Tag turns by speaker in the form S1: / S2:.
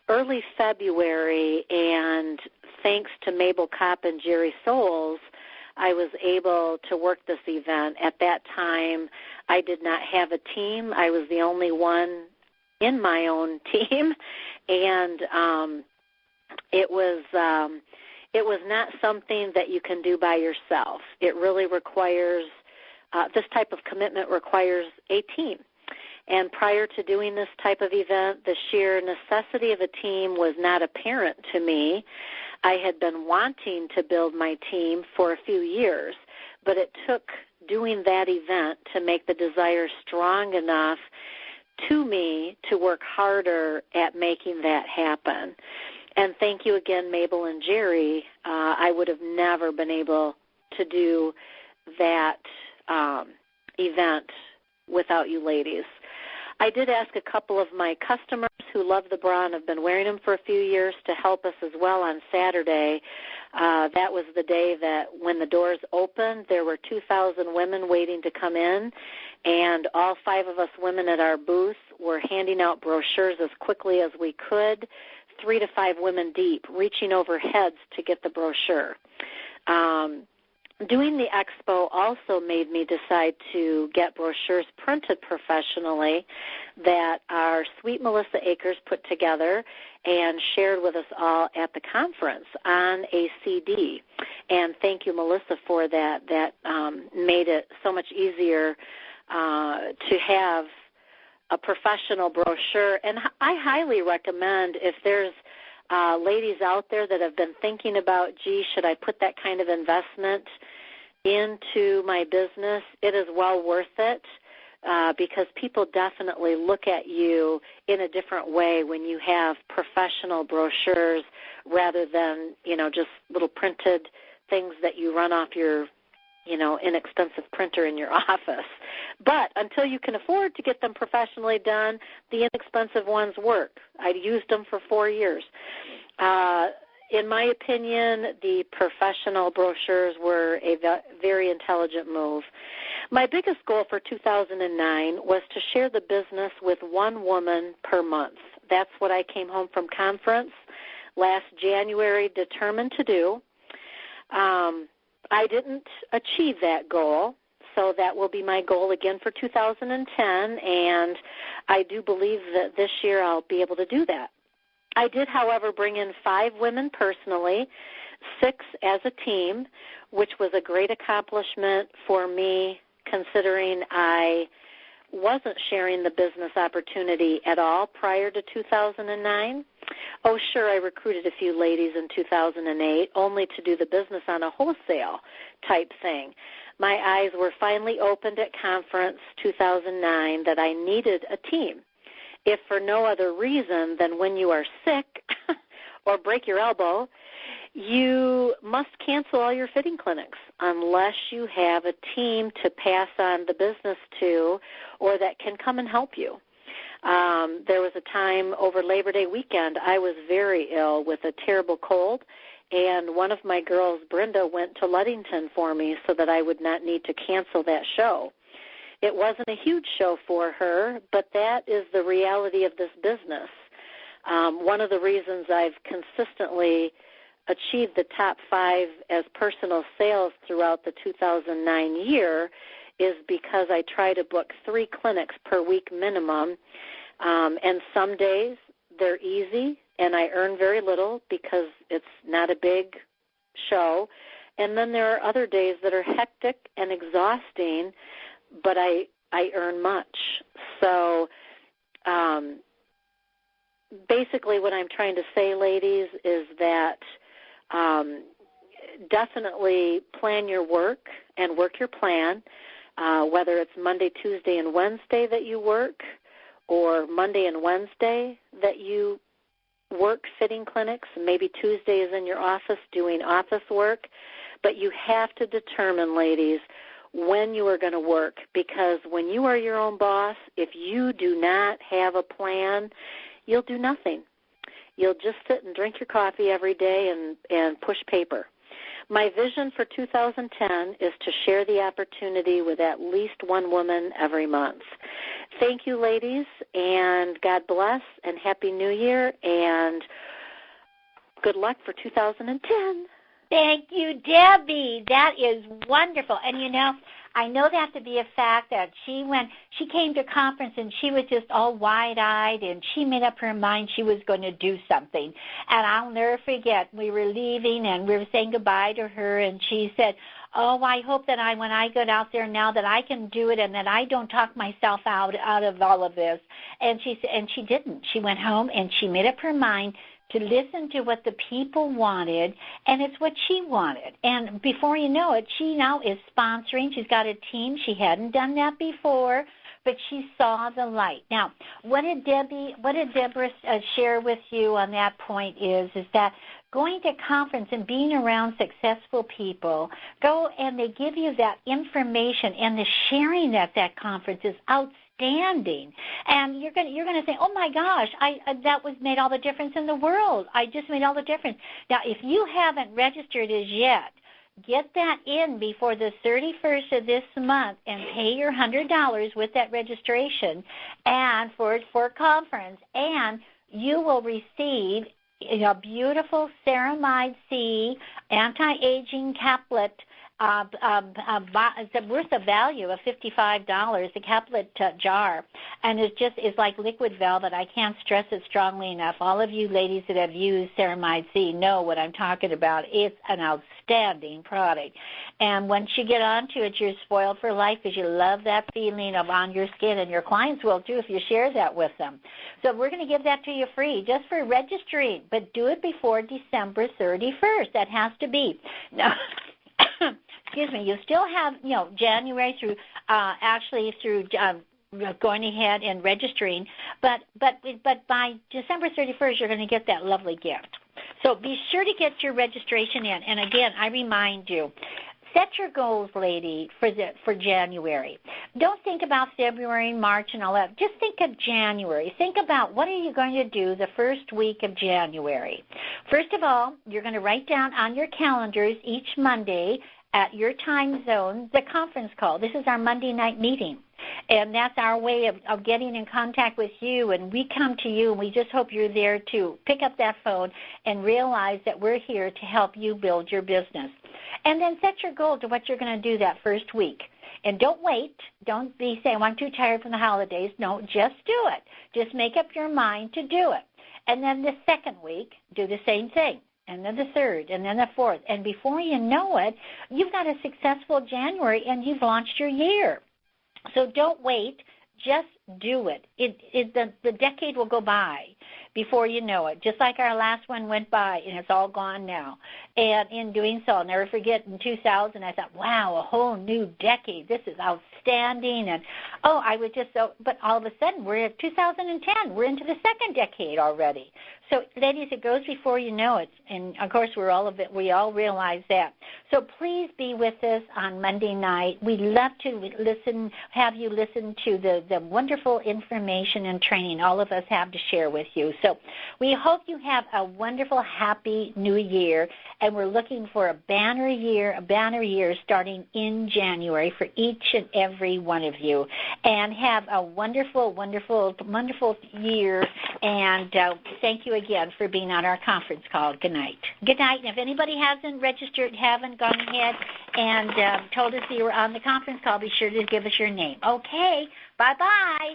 S1: early February, and thanks to Mabel Kopp and Jerry Soules, I was able to work this event. At that time, I did not have a team. I was the only one in my own team, and it was not something that you can do by yourself. It really requires, this type of commitment requires a team. And prior to doing this type of event, the sheer necessity of a team was not apparent to me. I had been wanting to build my team for a few years, but it took doing that event to make the desire strong enough to me to work harder at making that happen. And thank you again, Mabel and Jerry. I would have never been able to do that event without you ladies. I did ask a couple of my customers who love the bra and have been wearing them for a few years to help us as well on Saturday. That was the day that when the doors opened, there were 2,000 women waiting to come in, and all 5 of us women at our booth were handing out brochures as quickly as we could, 3 to 5 women deep, reaching over heads to get the brochure. Doing the expo also made me decide to get brochures printed professionally that our sweet Melissa Akers put together and shared with us all at the conference on a CD. And thank you, Melissa, for that. That made it so much easier to have a professional brochure. And I highly recommend, if there's ladies out there that have been thinking about, gee, should I put that kind of investment into my business, it is well worth it because people definitely look at you in a different way when you have professional brochures rather than, just little printed things that you run off your, inexpensive printer in your office. But until you can afford to get them professionally done, the inexpensive ones work. I used them for 4 years. In my opinion, the professional brochures were a very intelligent move. My biggest goal for 2009 was to share the business with one woman per month. That's what I came home from conference last January determined to do. I didn't achieve that goal, so that will be my goal again for 2010, and I do believe that this year I'll be able to do that. I did, however, bring in 5 women personally, 6 as a team, which was a great accomplishment for me considering I wasn't sharing the business opportunity at all prior to 2009. Oh, sure, I recruited a few ladies in 2008 only to do the business on a wholesale type thing. My eyes were finally opened at conference 2009 that I needed a team. If for no other reason than when you are sick or break your elbow, you must cancel all your fitting clinics unless you have a team to pass on the business to or that can come and help you. There was a time over Labor Day weekend I was very ill with a terrible cold, and one of my girls, Brenda, went to Ludington for me so that I would not need to cancel that show. It wasn't a huge show for her, but that is the reality of this business. One of the reasons I've consistently achieved the top 5 as personal sales throughout the 2009 year is because I try to book 3 clinics per week minimum, and some days they're easy and I earn very little because it's not a big show, and then there are other days that are hectic and exhausting, but I earn much. So basically what I'm trying to say, ladies, is that definitely plan your work and work your plan, whether it's Monday, Tuesday, and Wednesday that you work or Monday and Wednesday that you work fitting clinics. Maybe Tuesday is in your office doing office work. But you have to determine, ladies, when you are going to work, because when you are your own boss, if you do not have a plan, you'll do nothing. You'll just sit and drink your coffee every day and push paper. My vision for 2010 is to share the opportunity with at least one woman every month. Thank you, ladies, and God bless, and Happy New Year, and good luck for 2010.
S2: Thank you, Debbie. That is wonderful. And, you know, I know that to be a fact that she came to conference and she was just all wide-eyed and she made up her mind she was going to do something. And I'll never forget, we were leaving and we were saying goodbye to her, and she said, oh, I hope that when I get out there now that I can do it and that I don't talk myself out of all of this. And she didn't. She went home and she made up her mind to listen to what the people wanted, and it's what she wanted. And before you know it, she now is sponsoring. She's got a team. She hadn't done that before, but she saw the light. Now, what did Deborah share with you on that point is that going to conference and being around successful people, go and they give you that information, and the sharing at that conference is outstanding. And you're going to say, oh my gosh, that made all the difference in the world. I just made all the difference. Now, if you haven't registered as yet, get that in before the 31st of this month and pay your $100 with that registration and for conference, and you will receive a beautiful Ceramide C anti-aging caplet. It's worth a value of $55, a caplet jar, and it's like liquid velvet. I can't stress it strongly enough. All of you ladies that have used Ceramide C know what I'm talking about. It's an outstanding product, and once you get onto it, you're spoiled for life because you love that feeling of on your skin, and your clients will too if you share that with them. So we're going to give that to you free just for registering, but do it before December 31st. That has to be. Now, excuse me, you still have, January through going ahead and registering, but by December 31st, you're going to get that lovely gift. So be sure to get your registration in. And again, I remind you, set your goals, lady, for January. Don't think about February, March, and all that. Just think of January. Think about what are you going to do the first week of January. First of all, you're going to write down on your calendars each Monday at your time zone the conference call. This is our Monday night meeting, and that's our way of getting in contact with you, and we come to you, and we just hope you're there to pick up that phone and realize that we're here to help you build your business. And then set your goal to what you're going to do that first week. And don't wait. Don't be saying, well, I'm too tired from the holidays. No, just do it. Just make up your mind to do it. And then the second week, do the same thing. And then the third, and then the fourth. And before you know it, you've got a successful January, and you've launched your year. So don't wait. Just do it. The decade will go by before you know it, just like our last one went by, and it's all gone now. And in doing so, I'll never forget, in 2000, I thought, wow, a whole new decade. This is outstanding. And, I was just so, but all of a sudden, we're at 2010. We're into the second decade already. So, ladies, it goes before you know it. And, of course, we all realize that. So please be with us on Monday night. We'd love to have you listen to the wonderful information and training all of us have to share with you. So we hope you have a wonderful, happy new year, and we're looking for a banner year starting in January for each and every one of you. And have a wonderful, wonderful, wonderful year, and thank you again for being on our conference call. Good night. Good night. And if anybody hasn't registered, haven't gone ahead and told us you were on the conference call, be sure to give us your name. Okay. Bye-bye.